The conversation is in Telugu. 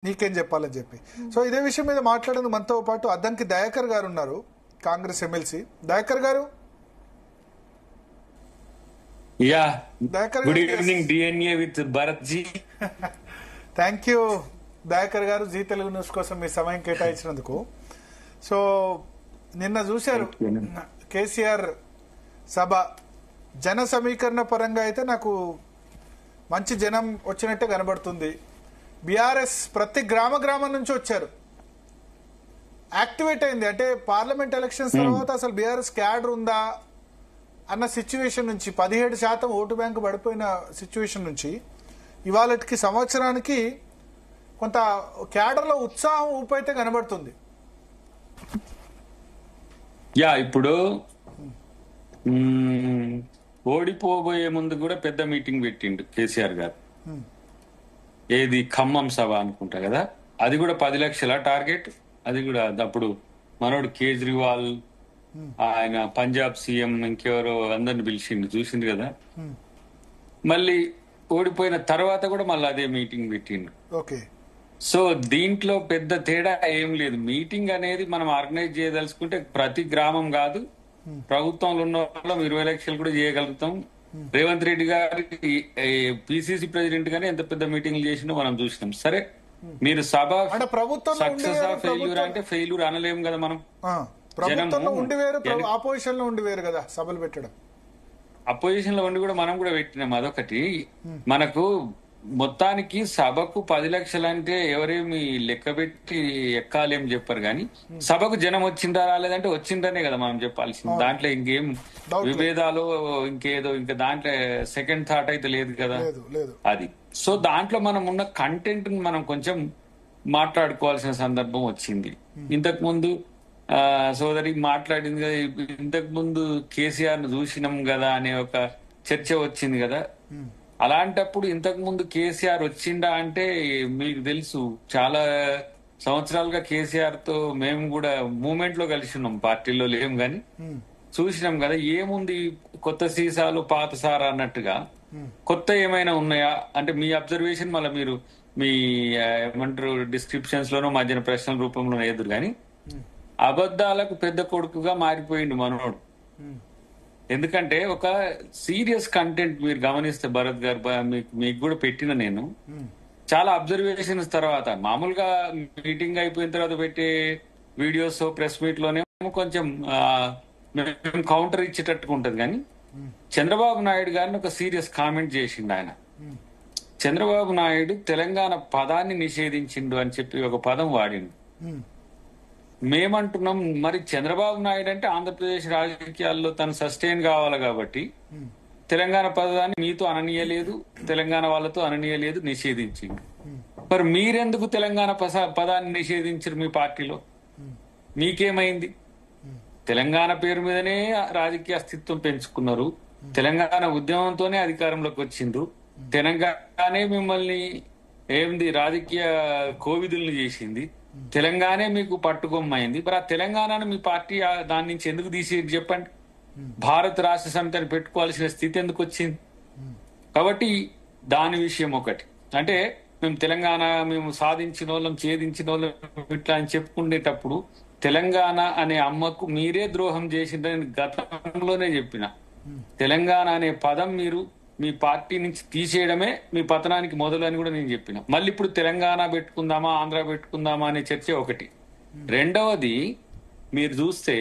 నీకేం చెప్పాలని చెప్పి. సో ఇదే విషయం మీద మాట్లాడేందుకు మనతో పాటు అద్దంకి దయాకర్ గారు ఉన్నారు, కాంగ్రెస్ ఎమ్మెల్సీ. దయాకర్ గారు, good evening DNA with Bharat ji. Thank you Dayakar గారు, జీ తెలుగు న్యూస్ కోసం మీ సమయం కేటాయించినందుకు. సో నిన్న చూశారు కేసీఆర్ సభ, జన సమీకరణ పరంగా అయితే నాకు మంచి జనం వచ్చినట్టే కనబడుతుంది. బీఆర్ఎస్ ప్రతి గ్రామం నుంచి వచ్చారు, యాక్టివేట్ అయింది. అంటే పార్లమెంట్ ఎలక్షన్స్ తర్వాత అసలు బీఆర్ఎస్ క్యాడర్ ఉందా అన్న సిచ్యువేషన్ నుంచి 17% ఓటు బ్యాంకు పడిపోయిన సిచ్యువేషన్ నుంచి ఇవాళకి సంవత్సరానికి కొంత క్యాడర్లో ఉత్సాహం ఊపైతే కనబడుతుంది. ఇప్పుడు ఓడిపోబోయే ముందు కూడా పెద్ద మీటింగ్ పెట్టిండు కేసీఆర్ గారు. ఏది ఖమ్మం సభ అనుకుంటా కదా, అది కూడా 10 లక్షల టార్గెట్. అది కూడా అప్పుడు మనోడు కేజ్రీవాల్, ఆయన పంజాబ్ సీఎం, ఇంకెవరో అందరిని పిలిచిండు, చూసిండు కదా. మళ్ళీ ఓడిపోయిన తర్వాత కూడా మళ్ళీ అదే మీటింగ్ పెట్టిండు. సో దీంట్లో పెద్ద తేడా ఏం లేదు. మీటింగ్ అనేది మనం ఆర్గనైజ్ చేయదలుచుకుంటే ప్రతి గ్రామం కాదు, ప్రభుత్వంలో ఉన్న వాళ్ళం 20 లక్షలు కూడా చేయగలుగుతాం. రేవంత్ రెడ్డి గారి పిసిసి ప్రెసిడెంట్ గానే ఎంత పెద్ద మీటింగ్లు చేసినా మనం చూసినాం. సరే, మీరు సభ సక్సెస్ ఆ ఫెయిల్యూర్ అంటే ఫెయిల్యూర్ అనలేము కదా మనం. అపోజిషన్ లో ఉండి వేరు కదా సభలు పెట్టడం. అపోజిషన్ లో ఉండి కూడా మనం కూడా పెట్టినాం. అదొకటి. మనకు మొత్తానికి సభకు 10 లక్షలు అంటే ఎవరేమి లెక్క పెట్టి ఎక్కాలేం చెప్పారు, కానీ సభకు జనం వచ్చిందా రాలేదంటే వచ్చిందనే కదా మనం చెప్పాల్సింది. దాంట్లో ఇంకేం విభేదాలు ఇంకేదో ఇంకా దాంట్లో సెకండ్ థాట్ అయితే లేదు కదా. అది సో దాంట్లో మనం ఉన్న కంటెంట్ మనం కొంచెం మాట్లాడుకోవాల్సిన సందర్భం వచ్చింది. ఇంతకు ముందు సోదరి మాట్లాడింది కదా, ఇంతకు ముందు కేసీఆర్ ను చూసినాం కదా అనే ఒక చర్చ వచ్చింది కదా. అలాంటప్పుడు ఇంతకు ముందు కేసీఆర్ వచ్చిండా అంటే మీకు తెలుసు, చాలా సంవత్సరాలుగా కేసీఆర్ తో మేము కూడా మూమెంట్ లో కలిసి ఉన్నాం, పార్టీలో లేం గాని చూసినాం కదా. ఏముంది కొత్త సీసాలు పాత సారా అన్నట్టుగా కొత్త ఏమైనా ఉన్నాయా అంటే మీ అబ్జర్వేషన్ మళ్ళీ మీరు మీ ఏమంటారు డిస్క్రిప్షన్స్ లోనో మధ్యన ప్రశ్నల రూపంలో ఎదురు, కానీ అబద్ధాలకు పెద్ద కొడుకుగా మారిపోయిండు మనోడు. ఎందుకంటే ఒక సీరియస్ కంటెంట్ మీరు గమనిస్తే భరత్ గారు, మీకు కూడా పెట్టిన నేను చాలా అబ్జర్వేషన్స్ తర్వాత, మామూలుగా మీటింగ్ అయిపోయిన తర్వాత పెట్టే వీడియోస్ ప్రెస్ మీట్ లోనే కొంచెం మేము కౌంటర్ ఇచ్చేటట్టుగా ఉంటది, కానీ చంద్రబాబు నాయుడు గారిని ఒక సీరియస్ కామెంట్ చేసిండు ఆయన. చంద్రబాబు నాయుడు తెలంగాణ పదాన్ని నిషేధించిండు అని చెప్పి ఒక పదం వాడిండు. మేమంటున్నాం మరి చంద్రబాబు నాయుడు అంటే ఆంధ్రప్రదేశ్ రాజకీయాల్లో తను సస్టైన్ కావాలి కాబట్టి తెలంగాణ పదాన్ని మీతో అననీయలేదు, తెలంగాణ వాళ్ళతో అననీయలేదు, నిషేధించింది. మరి మీరెందుకు తెలంగాణ పదాన్ని నిషేధించారు మీ పార్టీలో? మీకేమైంది? తెలంగాణ పేరు మీదనే రాజకీయ అస్తిత్వం పెంచుకున్నారు, తెలంగాణ ఉద్యమంతోనే అధికారంలోకి వచ్చిండ్రు, తెలంగాణే మిమ్మల్ని ఏంది రాజకీయ కోవిదుల్ని చేసింది, తెలంగాణే మీకు పట్టుకొమ్మైంది. మరి ఆ తెలంగాణను మీ పార్టీ దాని నుంచి ఎందుకు తీసేది చెప్పండి? భారత రాష్ట్ర సమితిని పెట్టుకోవాల్సిన స్థితి ఎందుకు వచ్చింది? కాబట్టి దాని విషయం ఒకటి. అంటే మేము తెలంగాణ మేము సాధించిన వాళ్ళం, ఛేదించిన వాళ్ళం ఇట్లా అని చెప్పుకునేటప్పుడు తెలంగాణ అనే అమ్మకు మీరే ద్రోహం చేసిందని గతంలోనే చెప్పిన. తెలంగాణ అనే పదం మీరు మీ పార్టీ నుంచి తీసేయడమే మీ పతనానికి మొదలు అని కూడా నేను చెప్పిన. మళ్ళీ ఇప్పుడు తెలంగాణ పెట్టుకుందామా ఆంధ్ర పెట్టుకుందామా అనే చర్చ ఒకటి. రెండవది మీరు చూస్తే